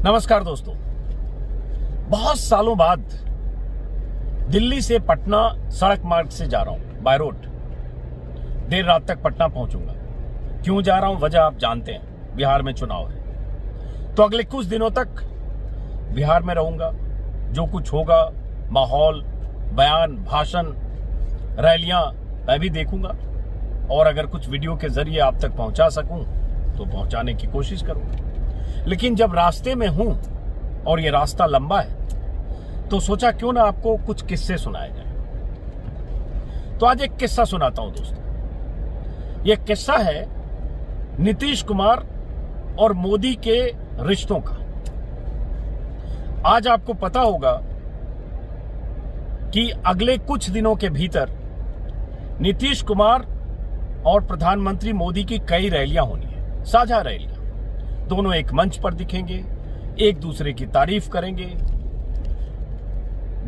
नमस्कार दोस्तों, बहुत सालों बाद दिल्ली से पटना सड़क मार्ग से जा रहा हूं, बाय रोड। देर रात तक पटना पहुंचूंगा। क्यों जा रहा हूं, वजह आप जानते हैं, बिहार में चुनाव है। तो अगले कुछ दिनों तक बिहार में रहूंगा। जो कुछ होगा, माहौल, बयान, भाषण, रैलियां, मैं भी देखूंगा और अगर कुछ वीडियो के जरिए आप तक पहुंचा सकूं तो पहुंचाने की कोशिश करूंगा। लेकिन जब रास्ते में हूं और ये रास्ता लंबा है तो सोचा क्यों ना आपको कुछ किस्से सुनाए जाए। तो आज एक किस्सा सुनाता हूं दोस्तों। ये किस्सा है नीतीश कुमार और मोदी के रिश्तों का। आज आपको पता होगा कि अगले कुछ दिनों के भीतर नीतीश कुमार और प्रधानमंत्री मोदी की कई रैलियां होनी है, साझा रैलियां। दोनों एक मंच पर दिखेंगे, एक दूसरे की तारीफ करेंगे,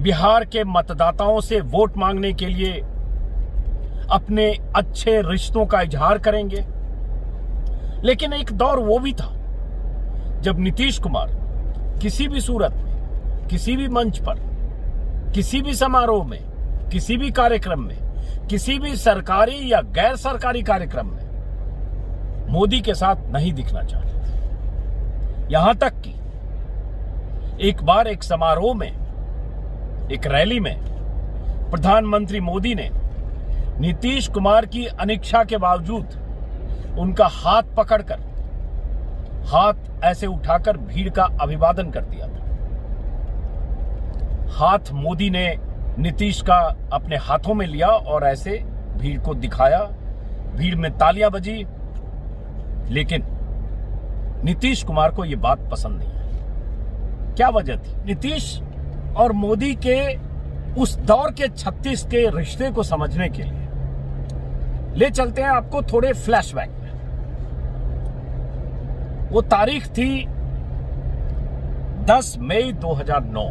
बिहार के मतदाताओं से वोट मांगने के लिए अपने अच्छे रिश्तों का इजहार करेंगे। लेकिन एक दौर वो भी था जब नीतीश कुमार किसी भी सूरत में, किसी भी मंच पर, किसी भी समारोह में, किसी भी कार्यक्रम में, किसी भी सरकारी या गैर सरकारी कार्यक्रम में मोदी के साथ नहीं दिखना चाहते थे। यहां तक कि एक बार एक समारोह में, एक रैली में प्रधानमंत्री मोदी ने नीतीश कुमार की अनिच्छा के बावजूद उनका हाथ पकड़कर, हाथ ऐसे उठाकर भीड़ का अभिवादन कर दिया था। हाथ मोदी ने नीतीश का अपने हाथों में लिया और ऐसे भीड़ को दिखाया। भीड़ में तालियां बजी। लेकिन नीतीश कुमार को यह बात पसंद नहीं आई। क्या वजह थी? नीतीश और मोदी के उस दौर के 36 के रिश्ते को समझने के लिए ले चलते हैं आपको थोड़े फ्लैशबैक में। वो तारीख थी 10 मई 2009।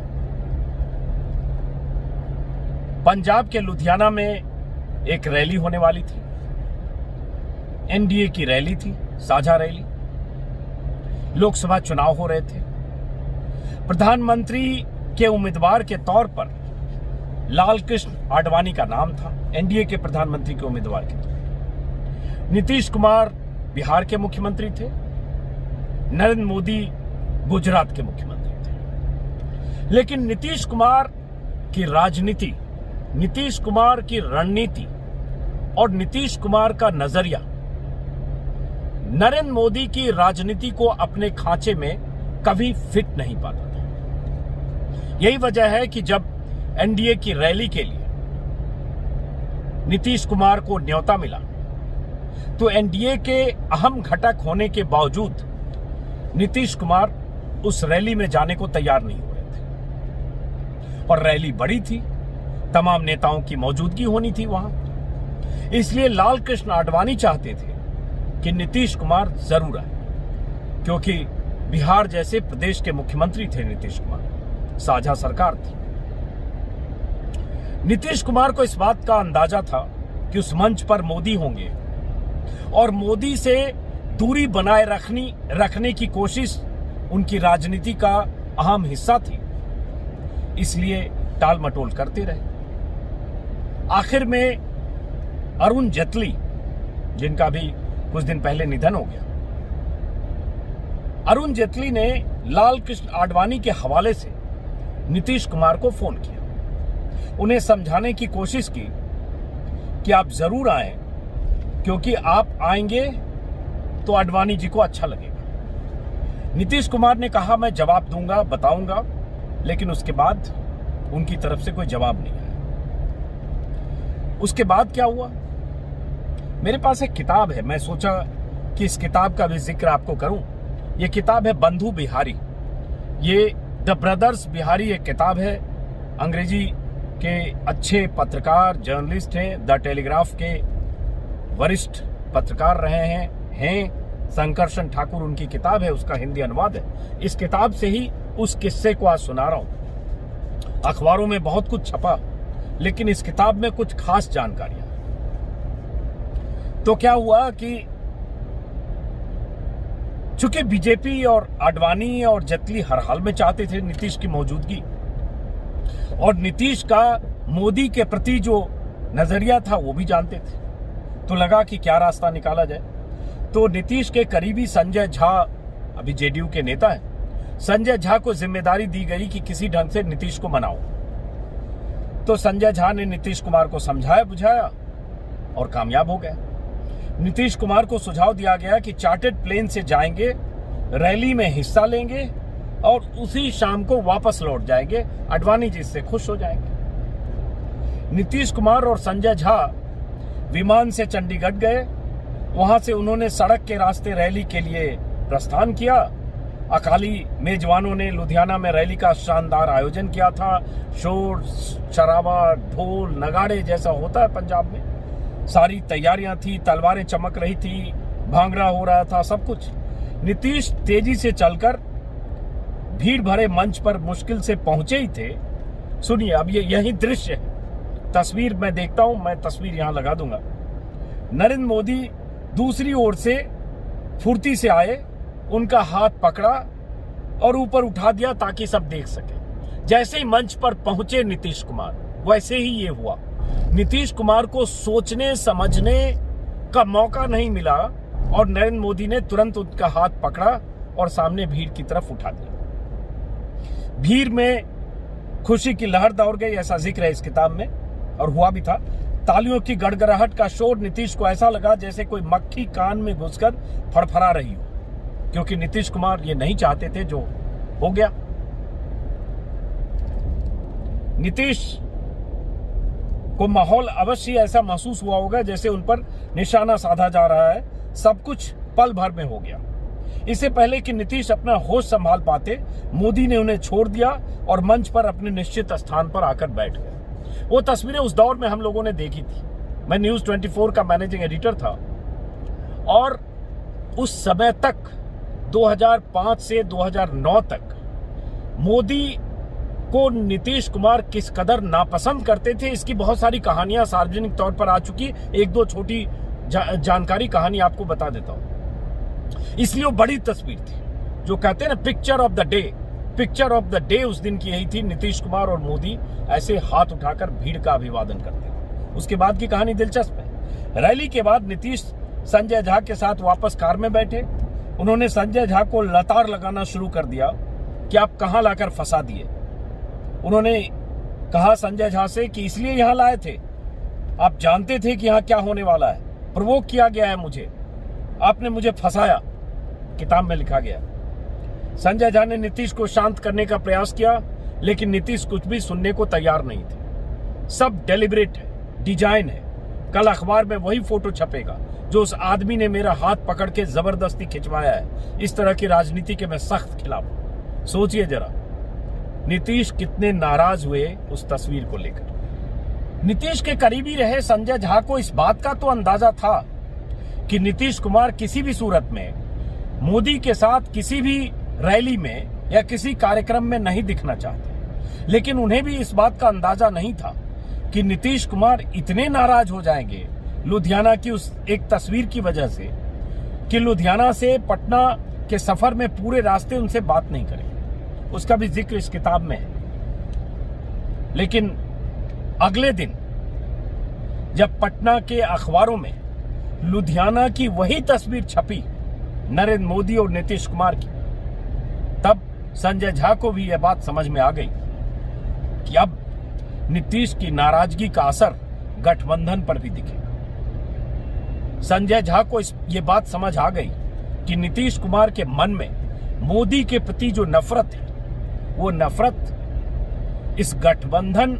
पंजाब के लुधियाना में एक रैली होने वाली थी। एनडीए की रैली थी, साझा रैली। लोकसभा चुनाव हो रहे थे। प्रधानमंत्री के उम्मीदवार के तौर पर लाल कृष्ण आडवाणी का नाम था, एनडीए के प्रधानमंत्री के उम्मीदवार के तौर। नीतीश कुमार बिहार के मुख्यमंत्री थे, नरेंद्र मोदी गुजरात के मुख्यमंत्री थे। लेकिन नीतीश कुमार की राजनीति, नीतीश कुमार की रणनीति और नीतीश कुमार का नजरिया नरेंद्र मोदी की राजनीति को अपने खांचे में कभी फिट नहीं पाता था। यही वजह है कि जब एनडीए की रैली के लिए नीतीश कुमार को न्योता मिला तो एनडीए के अहम घटक होने के बावजूद नीतीश कुमार उस रैली में जाने को तैयार नहीं हो रहे थे। और रैली बड़ी थी, तमाम नेताओं की मौजूदगी होनी थी वहां। इसलिए लाल कृष्ण आडवाणी चाहते थे कि नीतीश कुमार जरूर आए, क्योंकि बिहार जैसे प्रदेश के मुख्यमंत्री थे नीतीश कुमार, साझा सरकार थी। नीतीश कुमार को इस बात का अंदाजा था कि उस मंच पर मोदी होंगे और मोदी से दूरी बनाए रखने की कोशिश उनकी राजनीति का अहम हिस्सा थी। इसलिए टाल मटोल करते रहे। आखिर में अरुण जेटली, जिनका भी कुछ दिन पहले निधन हो गया, अरुण जेटली ने लाल कृष्ण आडवाणी के हवाले से नीतीश कुमार को फोन किया। उन्हें समझाने की कोशिश की कि आप जरूर आएं, क्योंकि आप आएंगे तो आडवाणी जी को अच्छा लगेगा। नीतीश कुमार ने कहा, मैं जवाब दूंगा, बताऊंगा। लेकिन उसके बाद उनकी तरफ से कोई जवाब नहीं आया। उसके बाद क्या हुआ? मेरे पास एक किताब है, मैं सोचा कि इस किताब का भी जिक्र आपको करूं। यह किताब है बंधु बिहारी। ये द ब्रदर्स बिहारी एक किताब है। अंग्रेजी के अच्छे पत्रकार, जर्नलिस्ट हैं, द टेलीग्राफ के वरिष्ठ पत्रकार रहे हैं संकर्षण ठाकुर उनकी किताब है, उसका हिंदी अनुवाद है। इस किताब से ही उस किस्से को आज सुना रहा हूं। अखबारों में बहुत कुछ छपा, लेकिन इस किताब में कुछ खास जानकारियां। तो क्या हुआ कि चूंकि बीजेपी और आडवाणी और जेटली हर हाल में चाहते थे नीतीश की मौजूदगी, और नीतीश का मोदी के प्रति जो नजरिया था वो भी जानते थे, तो लगा कि क्या रास्ता निकाला जाए। तो नीतीश के करीबी संजय झा, अभी जेडीयू के नेता हैं, संजय झा को जिम्मेदारी दी गई कि किसी ढंग से नीतीश को मनाओ। तो संजय झा ने नीतीश कुमार को समझाया बुझाया और कामयाब हो गया। नीतीश कुमार को सुझाव दिया गया कि चार्टर्ड प्लेन से जाएंगे, रैली में हिस्सा लेंगे और उसी शाम को वापस लौट जाएंगे। आडवाणी जी इससे खुश हो जाएंगे। नीतीश कुमार और संजय झा विमान से चंडीगढ़ गए। वहां से उन्होंने सड़क के रास्ते रैली के लिए प्रस्थान किया। अकाली मेजबानों ने लुधियाना में रैली का शानदार आयोजन किया था। शोर शराबा, ढोल नगाड़े जैसा होता है पंजाब में, सारी तैयारियां थी, तलवारें चमक रही थी, भांगड़ा हो रहा था, सब कुछ। नीतीश तेजी से चलकर भीड़ भरे मंच पर मुश्किल से पहुंचे ही थे। सुनिए, अब ये यही दृश्य है, तस्वीर मैं देखता हूं, मैं तस्वीर यहां लगा दूंगा। नरेंद्र मोदी दूसरी ओर से फुर्ती से आए, उनका हाथ पकड़ा और ऊपर उठा दिया ताकि सब देख सके। जैसे ही मंच पर पहुंचे नीतीश कुमार, वैसे ही ये हुआ। नीतीश कुमार को सोचने समझने का मौका नहीं मिला और नरेंद्र मोदी ने तुरंत उनका हाथ पकड़ा और सामने भीड़ की तरफ उठा दिया। भीड़ में खुशी की लहर दौड़ गई, ऐसा जिक्र है इस किताब में, और हुआ भी था। तालियों की गड़गड़ाहट का शोर नीतीश को ऐसा लगा जैसे कोई मक्खी कान में घुसकर फड़फड़ा रही हो, क्योंकि नीतीश कुमार ये नहीं चाहते थे जो हो गया। नीतीश को माहौल अवश्य ऐसा महसूस हुआ होगा जैसे उन पर निशाना साधा जा रहा है। सब कुछ पल भर में हो गया। इससे पहले कि नीतीश अपना होश संभाल पाते, मोदी ने उन्हें छोड़ दिया और मंच पर अपने निश्चित स्थान पर आकर बैठ गए। वो तस्वीरें उस दौर में हम लोगों ने देखी थी। मैं न्यूज 24 का मैनेजिंग एडिटर था और उस समय तक 2005 से 2009 तक मोदी को नीतीश कुमार किस कदर नापसंद करते थे, इसकी बहुत सारी कहानियां सार्वजनिक तौर पर आ चुकी। एक दो छोटी जानकारी कहानी आपको बता देता हूं। इसलिए वो बड़ी तस्वीर थी, जो कहते हैं ना picture of the day. Picture of the day उस दिन की यही थी, नीतीश कुमार और मोदी ऐसे हाथ उठाकर भीड़ का अभिवादन करते। उसके बाद की कहानी दिलचस्प है। रैली के बाद नीतीश संजय झा के साथ वापस कार में बैठे। उन्होंने संजय झा को लताड़ लगाना शुरू कर दिया कि आप कहां लाकर फंसा दिए। उन्होंने कहा संजय झा से कि इसलिए यहां लाए थे, आप जानते थे कि यहां क्या होने वाला है, प्रोवोक किया गया है मुझे, आपने मुझे फंसाया, किताब में लिखा गया। संजय झा ने नीतीश को शांत करने का प्रयास किया, लेकिन नीतीश कुछ भी सुनने को तैयार नहीं थे। सब डेलिब्रेट है, डिजाइन है। कल अखबार में वही फोटो छपेगा जो उस आदमी ने मेरा हाथ पकड़ के जबरदस्ती खिंचवाया है। इस तरह की राजनीति के मैं सख्त खिलाफ हूं। सोचिए जरा, नीतीश कितने नाराज हुए उस तस्वीर को लेकर। नीतीश के करीबी रहे संजय झा को इस बात का तो अंदाजा था कि नीतीश कुमार किसी भी सूरत में मोदी के साथ किसी भी रैली में या किसी कार्यक्रम में नहीं दिखना चाहते, लेकिन उन्हें भी इस बात का अंदाजा नहीं था कि नीतीश कुमार इतने नाराज हो जाएंगे लुधियाना की उस एक तस्वीर की वजह से कि लुधियाना से पटना के सफर में पूरे रास्ते उनसे बात नहीं करेंगे। उसका भी जिक्र इस किताब में है। लेकिन अगले दिन जब पटना के अखबारों में लुधियाना की वही तस्वीर छपी, नरेंद्र मोदी और नीतीश कुमार की, तब संजय झा को भी यह बात समझ में आ गई कि अब नीतीश की नाराजगी का असर गठबंधन पर भी दिखेगा। संजय झा को ये बात समझ आ गई कि नीतीश कुमार के मन में मोदी के प्रति जो नफरत है, वो नफरत इस गठबंधन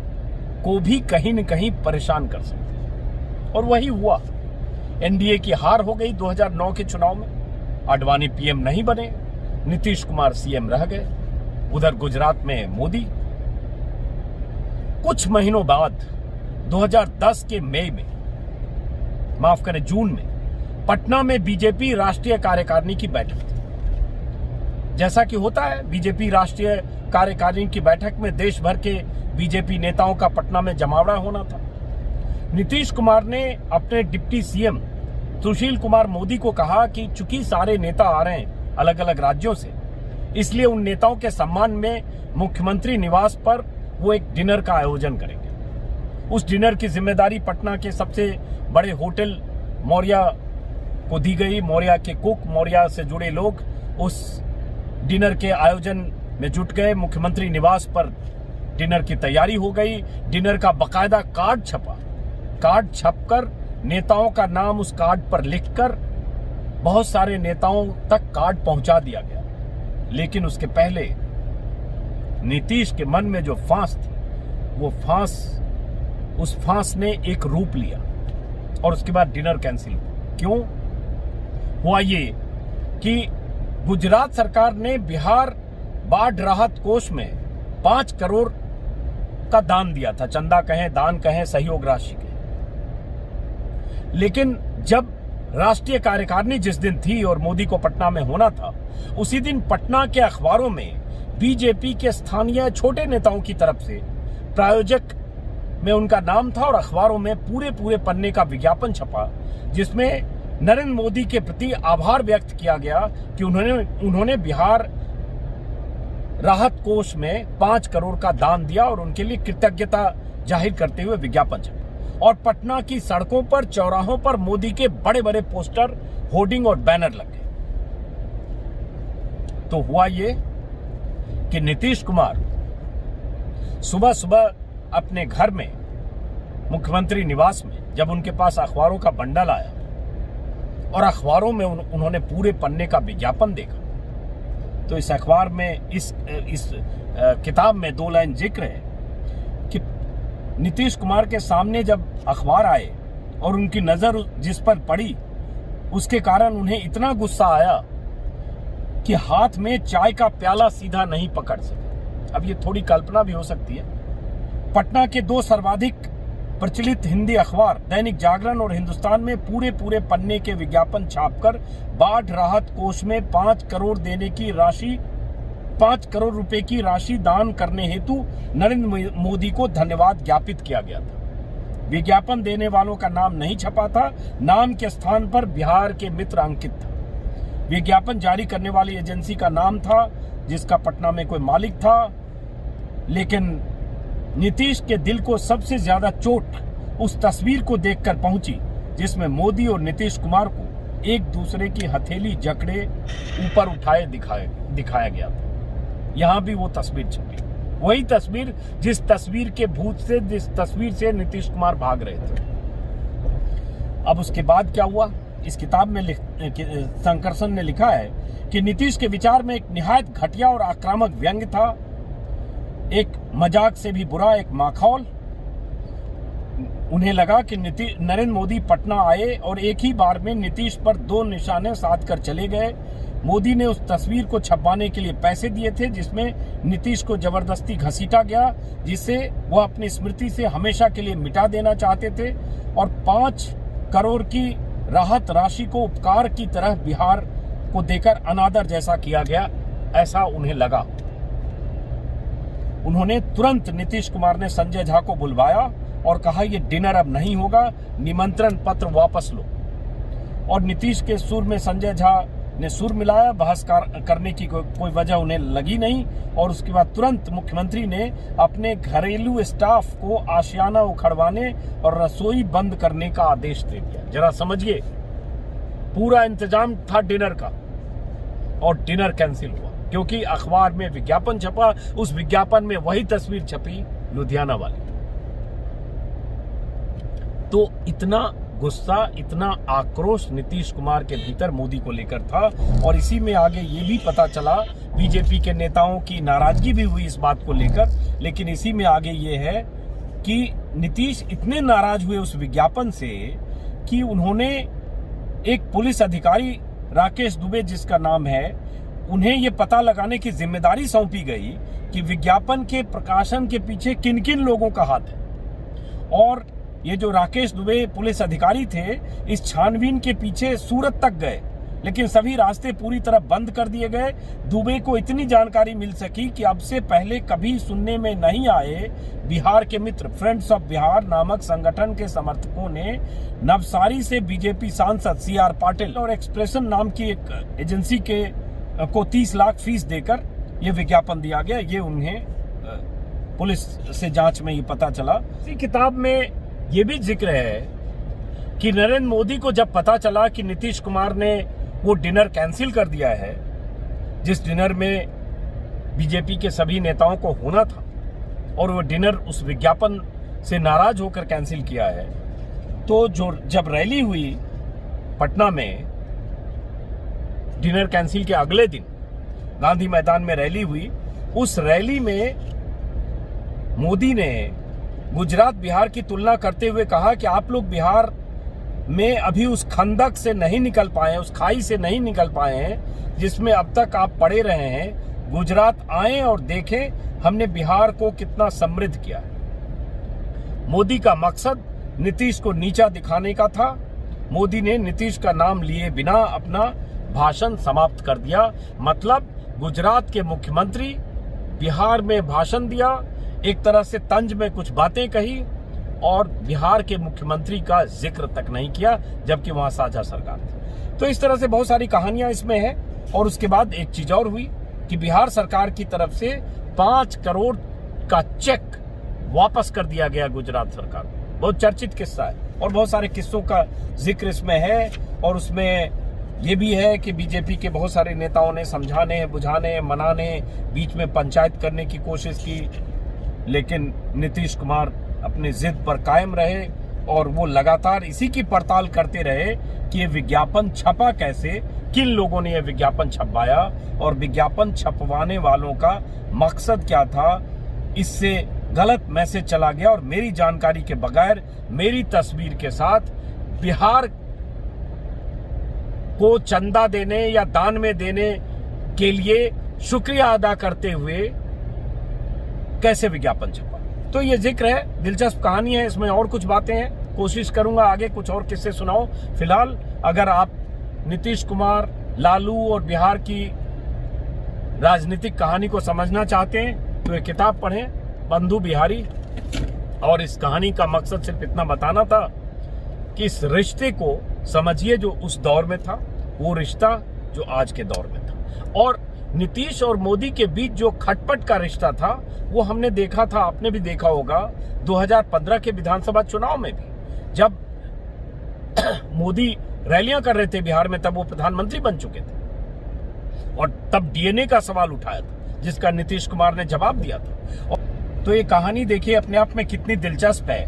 को भी कहीं न कहीं परेशान कर सकती है। और वही हुआ। एनडीए की हार हो गई 2009 के चुनाव में। आडवाणी पीएम नहीं बने, नीतीश कुमार सीएम रह गए। उधर गुजरात में मोदी। कुछ महीनों बाद 2010 के मई में, माफ करें जून में, पटना में बीजेपी राष्ट्रीय कार्यकारिणी की बैठक थी। जैसा कि होता है, बीजेपी राष्ट्रीय कार्यकारिणी की बैठक में देश भर के बीजेपी नेताओं का पटना में जमावड़ा होना था। नीतीश कुमार ने अपने डिप्टी सीएम सुशील कुमार मोदी को कहा कि चूंकि सारे नेता आ रहे हैं, अलग अलग राज्यों से। इसलिए उन नेताओं के सम्मान में मुख्यमंत्री निवास पर वो एक डिनर का आयोजन करेंगे। उस डिनर की जिम्मेदारी पटना के सबसे बड़े होटल मौर्या को दी गई। मौर्या के कुक, मौर्या से जुड़े लोग उस डिनर के आयोजन में जुट गए। मुख्यमंत्री निवास पर डिनर की तैयारी हो गई। डिनर का बकायदा कार्ड छपा। कार्ड छपकर नेताओं का नाम उस कार्ड पर लिखकर बहुत सारे नेताओं तक कार्ड पहुंचा दिया गया। लेकिन उसके पहले नीतीश के मन में जो फांस थी, वो उस फांस ने एक रूप लिया और उसके बाद डिनर कैंसिल हुआ। क्यों हुआ ये कि गुजरात सरकार ने बिहार बाढ़ राहत कोष में 5 करोड़ का दान दिया था। चंदा कहें, दान कहें, सहयोग राशि कहें। लेकिन जब राष्ट्रीय कार्यकारिणी जिस दिन थी और मोदी को पटना में होना था, उसी दिन पटना के अखबारों में बीजेपी के स्थानीय छोटे नेताओं की तरफ से प्रायोजक में उनका नाम था और अखबारों में पूरे पन्ने का विज्ञापन छपा, जिसमें नरेंद्र मोदी के प्रति आभार व्यक्त किया गया कि उन्होंने बिहार राहत कोष में 5 करोड़ का दान दिया और उनके लिए कृतज्ञता जाहिर करते हुए विज्ञापन छपा। और पटना की सड़कों पर, चौराहों पर मोदी के बड़े बड़े पोस्टर, होर्डिंग और बैनर लग गए। तो हुआ ये कि नीतीश कुमार सुबह सुबह अपने घर में, मुख्यमंत्री निवास में, जब उनके पास अखबारों का बंडल आया और अखबारों में उन्होंने पूरे पन्ने का विज्ञापन देखा, तो इस अखबार में, इस किताब में 2 लाइन जिक्र है कि नीतीश कुमार के सामने जब अखबार आए और उनकी नजर जिस पर पड़ी, उसके कारण उन्हें इतना गुस्सा आया कि हाथ में चाय का प्याला सीधा नहीं पकड़ सके। अब ये थोड़ी कल्पना भी हो सकती है। पटना के 2 सर्वाधिक प्रचलित हिंदी अखबार दैनिक जागरण और हिंदुस्तान में पूरे पन्ने के विज्ञापन छापकर बाढ़ राहत कोष में 5 करोड़ रुपए की राशि दान करने हेतु नरेंद्र मोदी को धन्यवाद ज्ञापित किया गया था। विज्ञापन देने वालों का नाम नहीं छपा था, नाम के स्थान पर बिहार के मित्र अंकित था। विज्ञापन जारी करने वाली एजेंसी का नाम था, जिसका पटना में कोई मालिक था। लेकिन नीतीश के दिल को सबसे ज्यादा चोट उस तस्वीर को देखकर पहुंची, जिसमें मोदी और नीतीश कुमार को एक दूसरे की हथेली जकड़े ऊपर उठाए दिखाया गया था। यहां भी वो तस्वीर छपी, वही तस्वीर जिस तस्वीर के भूत से, जिस तस्वीर से नीतीश कुमार भाग रहे थे। अब उसके बाद क्या हुआ, इस किताब में शंकरसन ने लिखा है कि नीतीश के विचार में एक निहायत घटिया और आक्रामक व्यंग्य था, एक मजाक से भी बुरा एक माखौल। उन्हें लगा कि नरेंद्र मोदी पटना आए और एक ही बार में नीतीश पर 2 निशाने साध कर चले गए। मोदी ने उस तस्वीर को छपवाने के लिए पैसे दिए थे, जिसमें नीतीश को जबरदस्ती घसीटा गया, जिसे वह अपनी स्मृति से हमेशा के लिए मिटा देना चाहते थे। और 5 करोड़ की राहत राशि को उपकार की तरह बिहार को देकर अनादर जैसा किया गया, ऐसा उन्हें लगा। उन्होंने तुरंत, नीतीश कुमार ने संजय झा को बुलवाया और कहा ये डिनर अब नहीं होगा, निमंत्रण पत्र वापस लो। और नीतीश के सुर में संजय झा ने सुर मिलाया, बहस करने की कोई वजह उन्हें लगी नहीं। और उसके बाद तुरंत मुख्यमंत्री ने अपने घरेलू स्टाफ को आशियाना उखड़वाने और रसोई बंद करने का आदेश दे दिया। जरा समझिए, पूरा इंतजाम था डिनर का और डिनर कैंसिल हुआ क्योंकि अखबार में विज्ञापन छपा। उस विज्ञापन में वही तस्वीर छपी, लुधियाना वाली। तो इतना गुस्सा, इतना आक्रोश नीतीश कुमार के भीतर मोदी को लेकर था। और इसी में आगे ये भी पता चला, बीजेपी के नेताओं की नाराजगी भी हुई इस बात को लेकर। लेकिन इसी में आगे ये है कि नीतीश इतने नाराज हुए उस विज्ञापन से कि उन्होंने एक पुलिस अधिकारी, राकेश दुबे जिसका नाम है, उन्हें ये पता लगाने की जिम्मेदारी सौंपी गई कि विज्ञापन के प्रकाशन के पीछे किन किन लोगों का हाथ है। और ये जो राकेश दुबे पुलिस अधिकारी थे, इस छानबीन के पीछे सूरत तक गए, लेकिन सभी रास्ते पूरी तरह बंद कर दिए गए। दुबे को इतनी जानकारी मिल सकी कि अब से पहले कभी सुनने में नहीं आए बिहार के मित्र फ्रेंड्स ऑफ बिहार नामक संगठन के समर्थकों ने नवसारी से बीजेपी सांसद CR पाटिल और एक्सप्रेशन नाम की एक एजेंसी के को 30 लाख फीस देकर यह विज्ञापन दिया गया। ये उन्हें पुलिस से जांच में ये पता चला। इसी किताब में ये भी जिक्र है कि नरेंद्र मोदी को जब पता चला कि नीतीश कुमार ने वो डिनर कैंसिल कर दिया है, जिस डिनर में बीजेपी के सभी नेताओं को होना था, और वो डिनर उस विज्ञापन से नाराज होकर कैंसिल किया है, तो जब रैली हुई पटना में, डिनर कैंसिल के अगले दिन गांधी मैदान में रैली हुई, उस रैली में मोदी ने गुजरात बिहार की तुलना करते हुए कहा कि आप लोग बिहार में अभी उस खंदक से नहीं निकल पाए, उस खाई से नहीं निकल पाए हैं जिसमें अब तक आप पड़े रहे हैं। गुजरात आए और देखें हमने बिहार को कितना समृद्ध किया है। मोदी का मकसद नीतीश को नीचा दिखाने का था। मोदी ने नीतीश का नाम लिए बिना अपना भाषण समाप्त कर दिया। मतलब गुजरात के मुख्यमंत्री बिहार में भाषण दिया, एक तरह से तंज में कुछ बातें कही, और बिहार के मुख्यमंत्री का जिक्र तक नहीं किया, जबकि वहां साझा सरकार थी। तो इस तरह से बहुत सारी कहानियां इसमें है। और उसके बाद एक चीज और हुई कि बिहार सरकार की तरफ से 5 करोड़ का चेक वापस कर दिया गया गुजरात सरकार को। बहुत चर्चित किस्सा है और बहुत सारे किस्सों का जिक्र इसमें है। और उसमें ये भी है कि बीजेपी के बहुत सारे नेताओं ने समझाने, बुझाने, मनाने, बीच में पंचायत करने की कोशिश की, लेकिन नीतीश कुमार अपनी जिद पर कायम रहे और वो लगातार इसी की पड़ताल करते रहे कि ये विज्ञापन छपा कैसे, किन लोगों ने ये विज्ञापन छपवाया और विज्ञापन छपवाने वालों का मकसद क्या था। इससे गलत मैसेज चला गया और मेरी जानकारी के बगैर, मेरी तस्वीर के साथ बिहार को चंदा देने या दान में देने के लिए शुक्रिया अदा करते हुए कैसे विज्ञापन छपा। तो ये जिक्र है, दिलचस्प कहानी है, इसमें और कुछ बातें हैं, कोशिश करूंगा आगे कुछ और किस्से सुनाऊं। फिलहाल अगर आप नीतीश कुमार, लालू और बिहार की राजनीतिक कहानी को समझना चाहते हैं तो ये किताब पढ़ें, बंधु बिहारी। और इस कहानी का मकसद सिर्फ इतना बताना था कि इस रिश्ते को समझिए जो उस दौर में था, वो रिश्ता जो आज के दौर में था। और नीतीश और मोदी के बीच जो खटपट का रिश्ता था वो हमने देखा था, आपने भी देखा होगा 2015 के विधानसभा चुनाव में भी, जब मोदी रैलियां कर रहे थे बिहार में, तब वो प्रधानमंत्री बन चुके थे और तब डीएनए का सवाल उठाया था, जिसका नीतीश कुमार ने जवाब दिया था। तो ये कहानी देखिए अपने आप में कितनी दिलचस्प है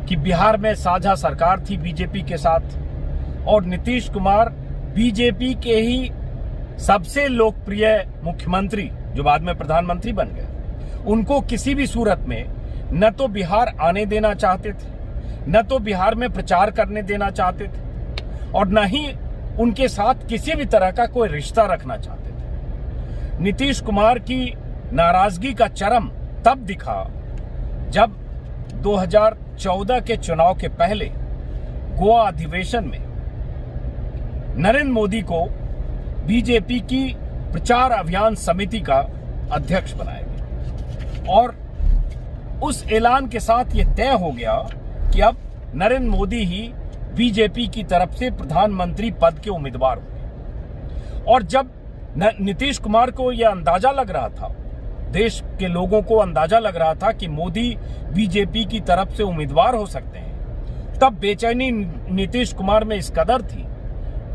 कि बिहार में साझा सरकार थी बीजेपी के साथ और नीतीश कुमार बीजेपी के ही सबसे लोकप्रिय मुख्यमंत्री, जो बाद में प्रधानमंत्री बन गए, उनको किसी भी सूरत में न तो बिहार आने देना चाहते थे, न तो बिहार में प्रचार करने देना चाहते थे, और न ही उनके साथ किसी भी तरह का कोई रिश्ता रखना चाहते थे। नीतीश कुमार की नाराजगी का चरम तब दिखा जब 2014 के चुनाव के पहले गोवा अधिवेशन में नरेंद्र मोदी को बीजेपी की प्रचार अभियान समिति का अध्यक्ष बनाया गया और उस ऐलान के साथ यह तय हो गया कि अब नरेंद्र मोदी ही बीजेपी की तरफ से प्रधानमंत्री पद के उम्मीदवार होंगे। और जब नीतीश कुमार को यह अंदाजा लग रहा था, देश के लोगों को अंदाजा लग रहा था कि मोदी बीजेपी की तरफ से उम्मीदवार हो सकते हैं, तब बेचैनी नीतीश कुमार में इस कदर थी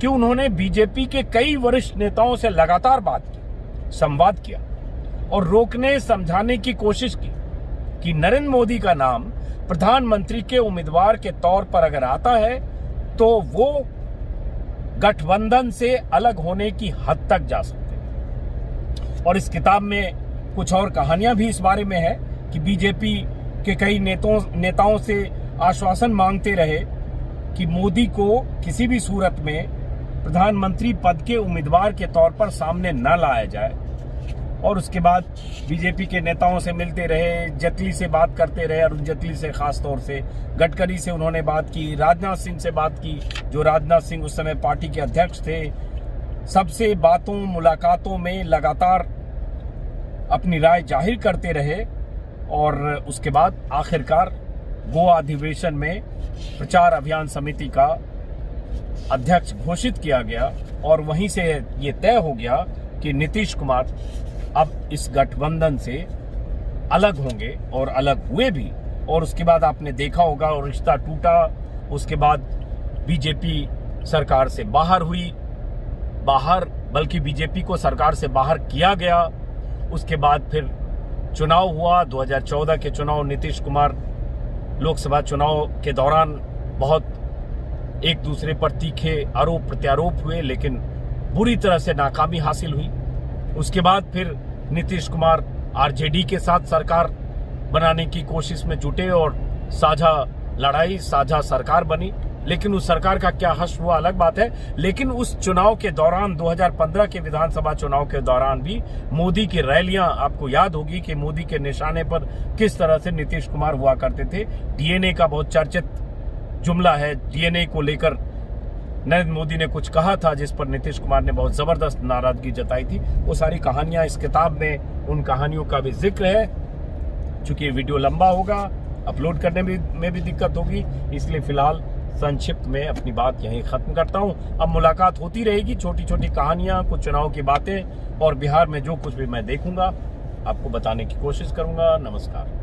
कि उन्होंने बीजेपी के कई वरिष्ठ नेताओं से लगातार बात की, संवाद किया और रोकने समझाने की कोशिश की कि नरेंद्र मोदी का नाम प्रधानमंत्री के उम्मीदवार के तौर पर अगर आता है तो वो गठबंधन से अलग होने की हद तक जा सकते हैं। और इस किताब में कुछ और कहानियां भी इस बारे में है कि बीजेपी के कई नेताओं से आश्वासन मांगते रहे कि मोदी को किसी भी सूरत में प्रधानमंत्री पद के उम्मीदवार के तौर पर सामने न लाया जाए। और उसके बाद बीजेपी के नेताओं से मिलते रहे, जेटली से बात करते रहे, अरुण जेटली से खास तौर से, गडकरी से उन्होंने बात की, राजनाथ सिंह से बात की, जो राजनाथ सिंह उस समय पार्टी के अध्यक्ष थे। सबसे बातों मुलाकातों में लगातार अपनी राय जाहिर करते रहे और उसके बाद आखिरकार गोवा अधिवेशन में प्रचार अभियान समिति का अध्यक्ष घोषित किया गया और वहीं से ये तय हो गया कि नीतीश कुमार अब इस गठबंधन से अलग होंगे और अलग हुए भी। और उसके बाद आपने देखा होगा और रिश्ता टूटा। उसके बाद बीजेपी सरकार से बाहर हुई, बल्कि बीजेपी को सरकार से बाहर किया गया। उसके बाद फिर चुनाव हुआ, 2014 के चुनाव। नीतीश कुमार लोकसभा चुनाव के दौरान बहुत एक दूसरे पर तीखे आरोप प्रत्यारोप हुए, लेकिन बुरी तरह से नाकामी हासिल हुई। उसके बाद फिर नीतीश कुमार आरजेडी के साथ सरकार बनाने की कोशिश में जुटे और साझा लड़ाई, साझा सरकार बनी। लेकिन उस सरकार का क्या हश्र हुआ अलग बात है। लेकिन उस चुनाव के दौरान, 2015 के विधानसभा चुनाव के दौरान भी मोदी की रैलियां, आपको याद होगी कि मोदी के निशाने पर किस तरह से नीतीश कुमार हुआ करते थे। डीएनए का बहुत चर्चित जुमला है। डीएनए को लेकर नरेंद्र मोदी ने कुछ कहा था, जिस पर नीतीश कुमार ने बहुत जबरदस्त नाराजगी जताई थी। वो सारी कहानियां इस किताब में, उन कहानियों का भी जिक्र है। चूंकि ये वीडियो लंबा होगा, अपलोड करने में भी दिक्कत होगी, इसलिए फिलहाल संक्षिप्त में अपनी बात यहीं खत्म करता हूं। अब मुलाकात होती रहेगी, छोटी छोटी कहानियां, कुछ चुनाव की बातें और बिहार में जो कुछ भी मैं देखूंगा आपको बताने की कोशिश करूंगा। नमस्कार।